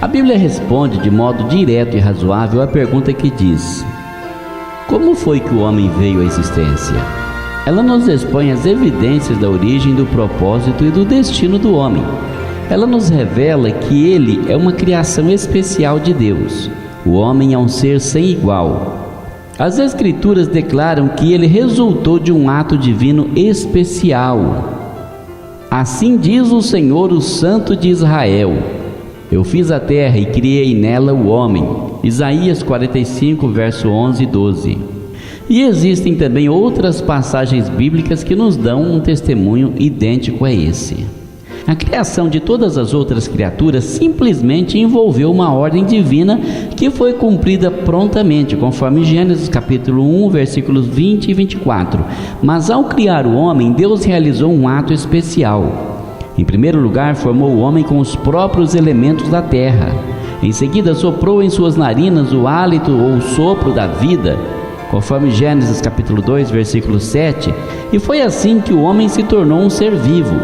A Bíblia responde de modo direto e razoável a pergunta que diz: como foi que o homem veio à existência? Ela nos expõe as evidências da origem, do propósito e do destino do homem. Ela nos revela que ele é uma criação especial de Deus. O homem é um ser sem igual. As Escrituras declaram que ele resultou de um ato divino especial. Assim diz o Senhor, o Santo de Israel: eu fiz a terra e criei nela o homem. Isaías 45, verso 11 e 12. E existem também outras passagens bíblicas que nos dão um testemunho idêntico a esse. A criação de todas as outras criaturas simplesmente envolveu uma ordem divina que foi cumprida prontamente, conforme Gênesis capítulo 1, versículos 20 e 24. Mas ao criar o homem, Deus realizou um ato especial. Em primeiro lugar, formou o homem com os próprios elementos da terra. Em seguida, soprou em suas narinas o hálito ou o sopro da vida, conforme Gênesis capítulo 2, versículo 7, e foi assim que o homem se tornou um ser vivo.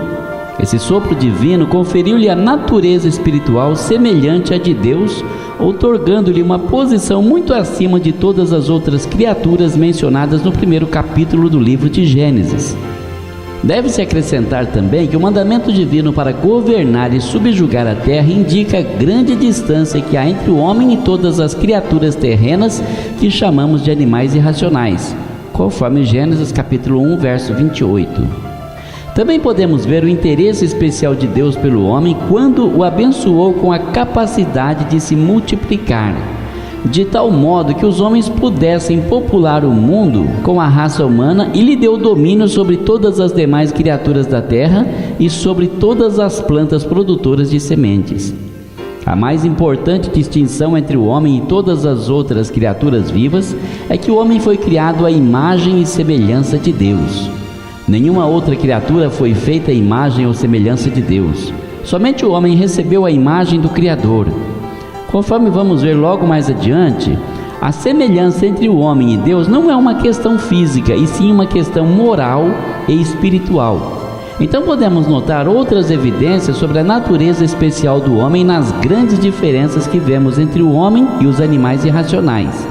Esse sopro divino conferiu-lhe a natureza espiritual semelhante à de Deus, outorgando-lhe uma posição muito acima de todas as outras criaturas mencionadas no primeiro capítulo do livro de Gênesis. Deve-se acrescentar também que o mandamento divino para governar e subjugar a terra indica a grande distância que há entre o homem e todas as criaturas terrenas que chamamos de animais irracionais, conforme Gênesis capítulo 1, verso 28. Também podemos ver o interesse especial de Deus pelo homem quando o abençoou com a capacidade de se multiplicar, de tal modo que os homens pudessem popular o mundo com a raça humana, e lhe deu domínio sobre todas as demais criaturas da terra e sobre todas as plantas produtoras de sementes. A mais importante distinção entre o homem e todas as outras criaturas vivas é que o homem foi criado à imagem e semelhança de Deus. Nenhuma outra criatura foi feita à imagem ou semelhança de Deus. Somente o homem recebeu a imagem do Criador. Conforme vamos ver logo mais adiante, a semelhança entre o homem e Deus não é uma questão física, e sim uma questão moral e espiritual. Então podemos notar outras evidências sobre a natureza especial do homem nas grandes diferenças que vemos entre o homem e os animais irracionais.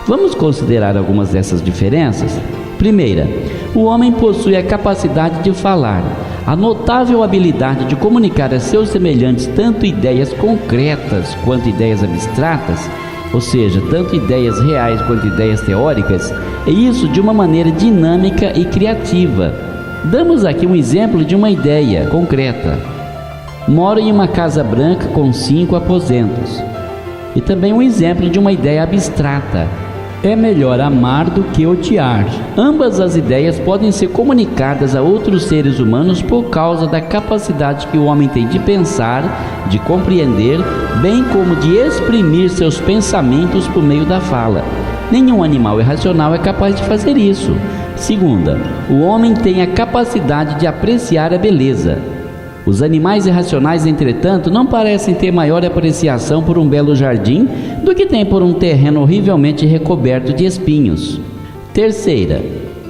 Vamos considerar algumas dessas diferenças? Primeira, o homem possui a capacidade de falar, a notável habilidade de comunicar a seus semelhantes tanto ideias concretas quanto ideias abstratas, ou seja, tanto ideias reais quanto ideias teóricas, e isso de uma maneira dinâmica e criativa. Damos aqui um exemplo de uma ideia concreta. Moro em uma casa branca com 5 aposentos. E também um exemplo de uma ideia abstrata. É melhor amar do que odiar. Ambas as ideias podem ser comunicadas a outros seres humanos por causa da capacidade que o homem tem de pensar, de compreender, bem como de exprimir seus pensamentos por meio da fala. Nenhum animal irracional é capaz de fazer isso. Segunda, o homem tem a capacidade de apreciar a beleza. Os animais irracionais, entretanto, não parecem ter maior apreciação por um belo jardim do que tem por um terreno horrivelmente recoberto de espinhos. Terceira,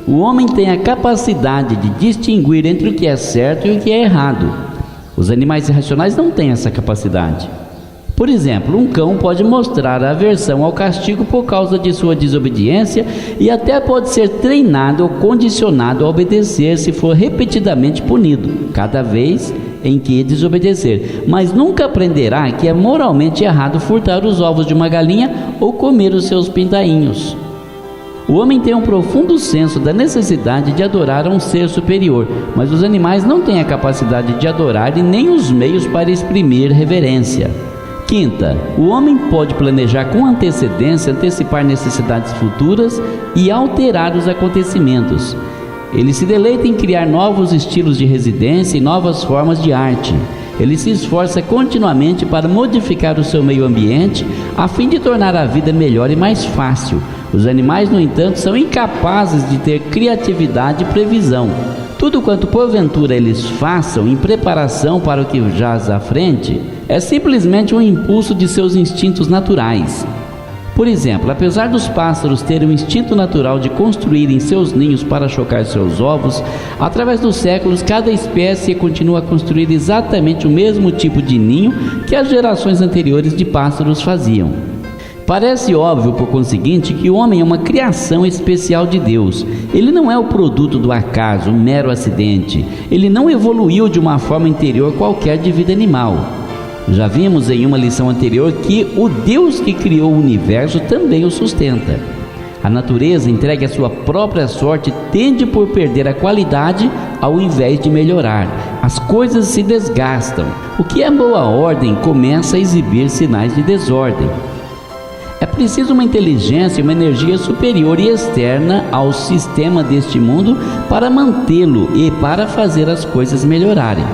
o homem tem a capacidade de distinguir entre o que é certo e o que é errado. Os animais irracionais não têm essa capacidade. Por exemplo, um cão pode mostrar aversão ao castigo por causa de sua desobediência e até pode ser treinado ou condicionado a obedecer se for repetidamente punido, cada vez em que desobedecer, mas nunca aprenderá que é moralmente errado furtar os ovos de uma galinha ou comer os seus pintainhos. O homem tem um profundo senso da necessidade de adorar a um ser superior, mas os animais não têm a capacidade de adorar e nem os meios para exprimir reverência. Quinta, o homem pode planejar com antecedência, antecipar necessidades futuras e alterar os acontecimentos. Ele se deleita em criar novos estilos de residência e novas formas de arte. Ele se esforça continuamente para modificar o seu meio ambiente a fim de tornar a vida melhor e mais fácil. Os animais, no entanto, são incapazes de ter criatividade e previsão. Tudo quanto porventura eles façam em preparação para o que jaz à frente é simplesmente um impulso de seus instintos naturais. Por exemplo, apesar dos pássaros terem o instinto natural de construírem seus ninhos para chocar seus ovos, através dos séculos, cada espécie continua a construir exatamente o mesmo tipo de ninho que as gerações anteriores de pássaros faziam. Parece óbvio, por conseguinte, que o homem é uma criação especial de Deus. Ele não é o produto do acaso, um mero acidente. Ele não evoluiu de uma forma interior qualquer de vida animal. Já vimos em uma lição anterior que o Deus que criou o universo também o sustenta. A natureza, entregue à sua própria sorte, tende por perder a qualidade ao invés de melhorar. As coisas se desgastam. O que é boa ordem começa a exibir sinais de desordem. É preciso uma inteligência e uma energia superior e externa ao sistema deste mundo para mantê-lo e para fazer as coisas melhorarem.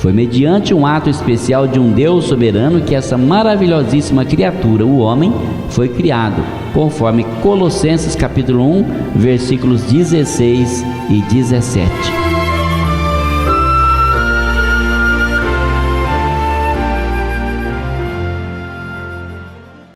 Foi mediante um ato especial de um Deus soberano que essa maravilhosíssima criatura, o homem, foi criado, conforme Colossenses capítulo 1, versículos 16 e 17.